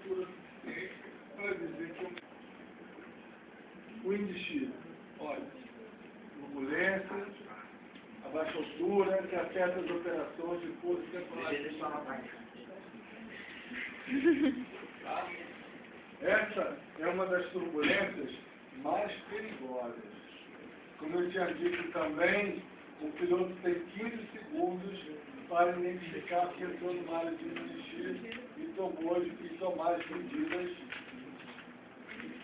altura para dizer que o índice, olha, turbulência, a baixa altura, que afeta as operações de força temporal. Tá? Essa é uma das turbulências mais perigosas. Como eu tinha dito também, o piloto tem 15 segundos para identificar que entrou numa área de índice e tomar as medidas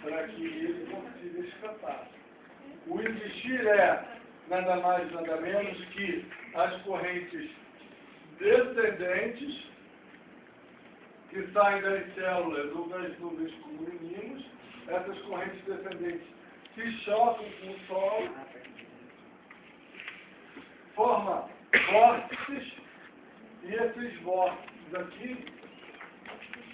para que ele consiga escapar. O índice é nada mais nada menos que as correntes descendentes que saem das células ou das nuvens como unimos. Essas correntes descendentes se chocam com o solo, formam vórtices, e esses vórtices aqui,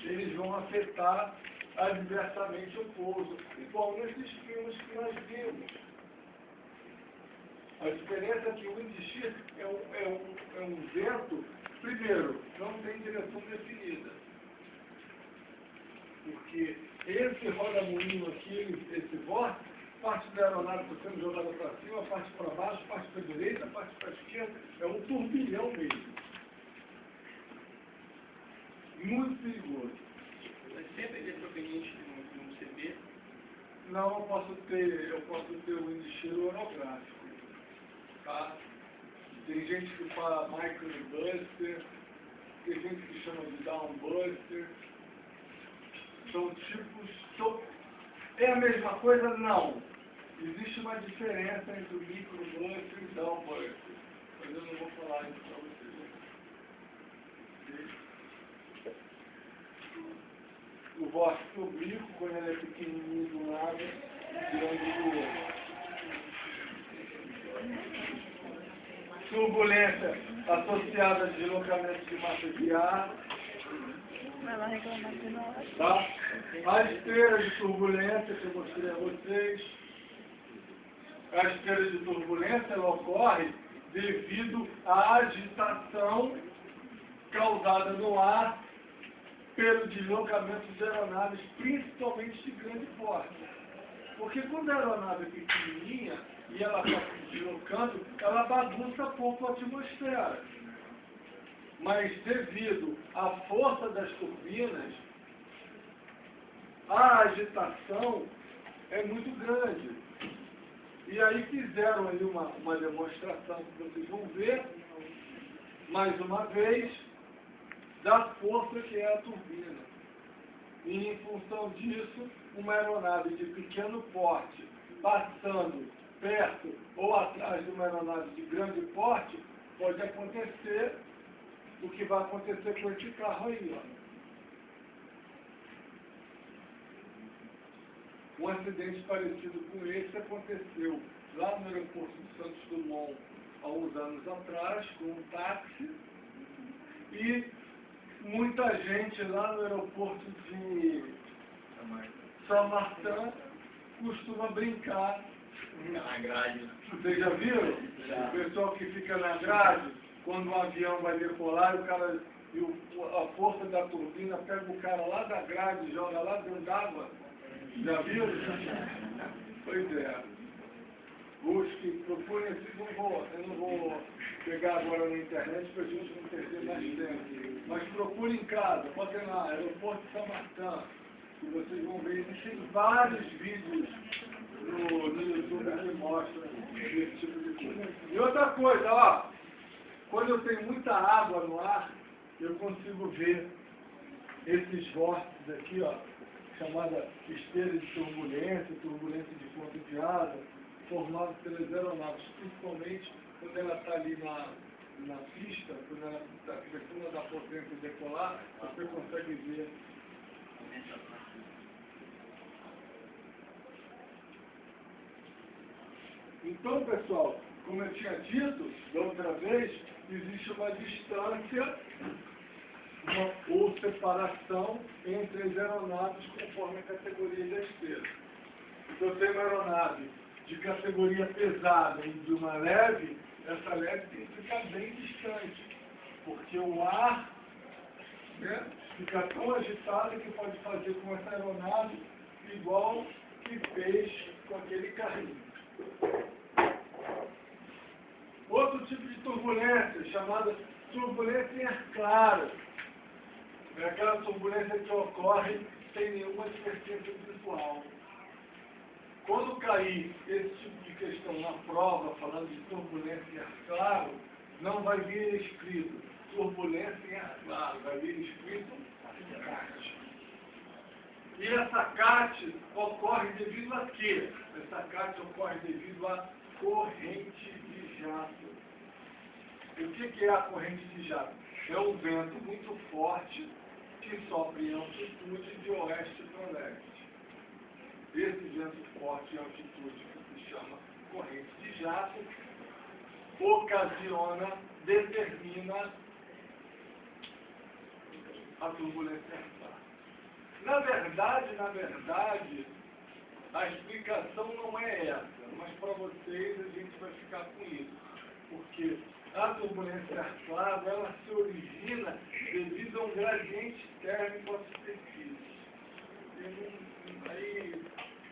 eles vão afetar adversamente o pouso, igual nesses filmes que nós vimos. A diferença é que o índice é um vento, primeiro, não tem direção definida. Porque esse roda-moinho aqui, esse vórtice, parte da aeronave está sendo jogada para cima, parte para baixo, parte para a direita, parte para a esquerda, é um turbilhão mesmo. Muito perigoso. Mas sempre ele é proveniente de um CB? Não, eu posso ter o índice orográfico. Tá? Tem gente que fala microbuster, tem gente que chama de downbuster. São tipos. É a mesma coisa? Não. Existe uma diferença entre o microbuster e o downbuster. Mas eu não vou falar isso para vocês. O vórtice oblíquo, quando ele é pequenininho de um lado, grande do outro. Turbulência associada a deslocamento de massa de ar. Vai lá reclamar de nós. Tá? A esteira de turbulência que eu mostrei a vocês. A esteira de turbulência ela ocorre devido à agitação causada no ar pelo deslocamento de aeronaves, principalmente de grande porte. Porque quando a aeronave é pequenininha e ela está se deslocando, ela bagunça pouco a atmosfera. Mas devido à força das turbinas, a agitação é muito grande. E aí fizeram ali uma demonstração que vocês vão ver, mais uma vez, da força que é a turbina. E em função disso, uma aeronave de pequeno porte, passando perto ou atrás de uma aeronave de grande porte, pode acontecer o que vai acontecer com esse carro aí, ó. Um acidente parecido com esse aconteceu lá no aeroporto de Santos Dumont há uns anos atrás, com um táxi, e muita gente lá no aeroporto de São Martin costuma brincar. Na grade. Vocês já viram? Já. O pessoal que fica na grade, quando o avião vai decolar, a força da turbina pega o cara lá da grade e joga lá dentro d'água. Já viu? Pois é. Busque, procure esse, eu não vou pegar agora na internet para a gente não perder mais tempo. Mas procure em casa, pode ir lá, aeroporto de São Martin, que vocês vão ver, existem vários vídeos no YouTube que mostram esse tipo de coisa. E outra coisa, ó, quando eu tenho muita água no ar, eu consigo ver esses vórtices aqui, ó, chamada esteira de turbulência, turbulência de ponta de asa, formados pelas aeronaves, principalmente quando ela está ali na pista, quando ela está começando a dar potência e decolar, você consegue ver. Então, pessoal, como eu tinha dito da outra vez, existe uma distância ou separação entre as aeronaves conforme a categoria da esteira. Então, eu tenho uma aeronave de categoria pesada e de uma leve, essa leve tem que ficar bem distante, porque o ar né? Fica tão agitada que pode fazer com essa aeronave igual que fez com aquele carrinho. Outro tipo de turbulência, chamada turbulência em ar claro. É aquela turbulência que ocorre sem nenhuma advertência visual. Quando cair esse tipo de questão na prova, falando de turbulência em ar claro, não vai vir escrito turbulência em ar claro, vai vir escrito CAT. E essa CAT ocorre devido a quê? Essa CAT ocorre devido à corrente de jato. O que é a corrente de jato? É um vento muito forte que sopra em altitude de oeste para leste. Esse vento forte em altitude, que se chama corrente de jato, determina a turbulência ar. Na verdade, a explicação não é essa, mas para vocês a gente vai ficar com isso. Porque a turbulência ar claro, ela se origina devido a um gradiente térmico à superfície. Aí,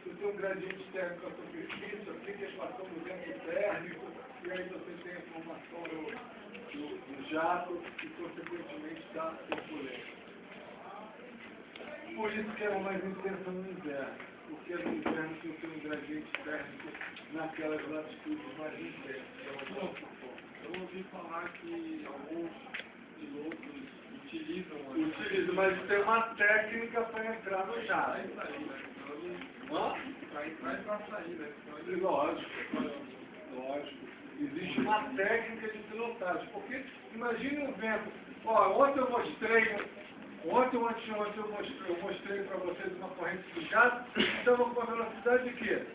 se tem um gradiente térmico à superfície, aplica a equação do vento térmico, e aí você tem a formação do jato e, consequentemente, da turbulência. Por isso que ela é mais intensa no inverno, porque no inverno você tem um gradiente térmico naquelas latitudes mais intensas. Eu ouvi falar que alguns pilotos utilizam Utiliza, mas tem uma técnica para entrar no jato. Vai sair, né? Hã? Para entrar e para sair, né? Lógico. Existe uma técnica de pilotagem. Porque imagine um vento. Ó, ontem ou anteontem eu mostrei para vocês uma corrente de jato que estava com uma velocidade de quê?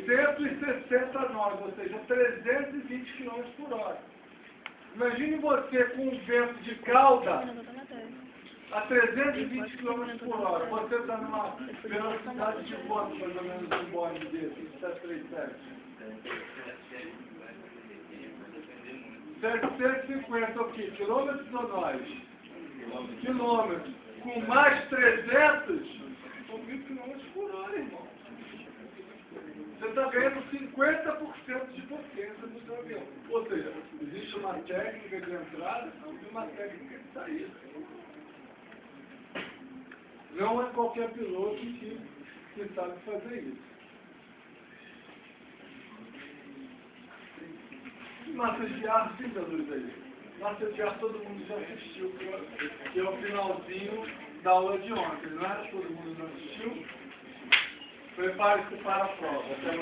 160 nós, ou seja, 320 km por hora. Imagine você com um vento de cauda a 320 km por hora. Você está numa velocidade de quanto, mais ou menos, um bonde desse, 737? 750 o quê? Quilômetros ou nós? Quilômetros. Com mais 300, são 1.000 km por hora, irmão. Você está ganhando 50% de potência do seu avião. Ou seja, existe uma técnica de entrada e uma técnica de saída. Não é qualquer piloto que sabe fazer isso. Massa de ar, sim, da luz aí. Massa de ar todo mundo já assistiu, que é o finalzinho da aula de ontem, não é? Todo mundo já assistiu? Prepare-se para a prova. Até mais.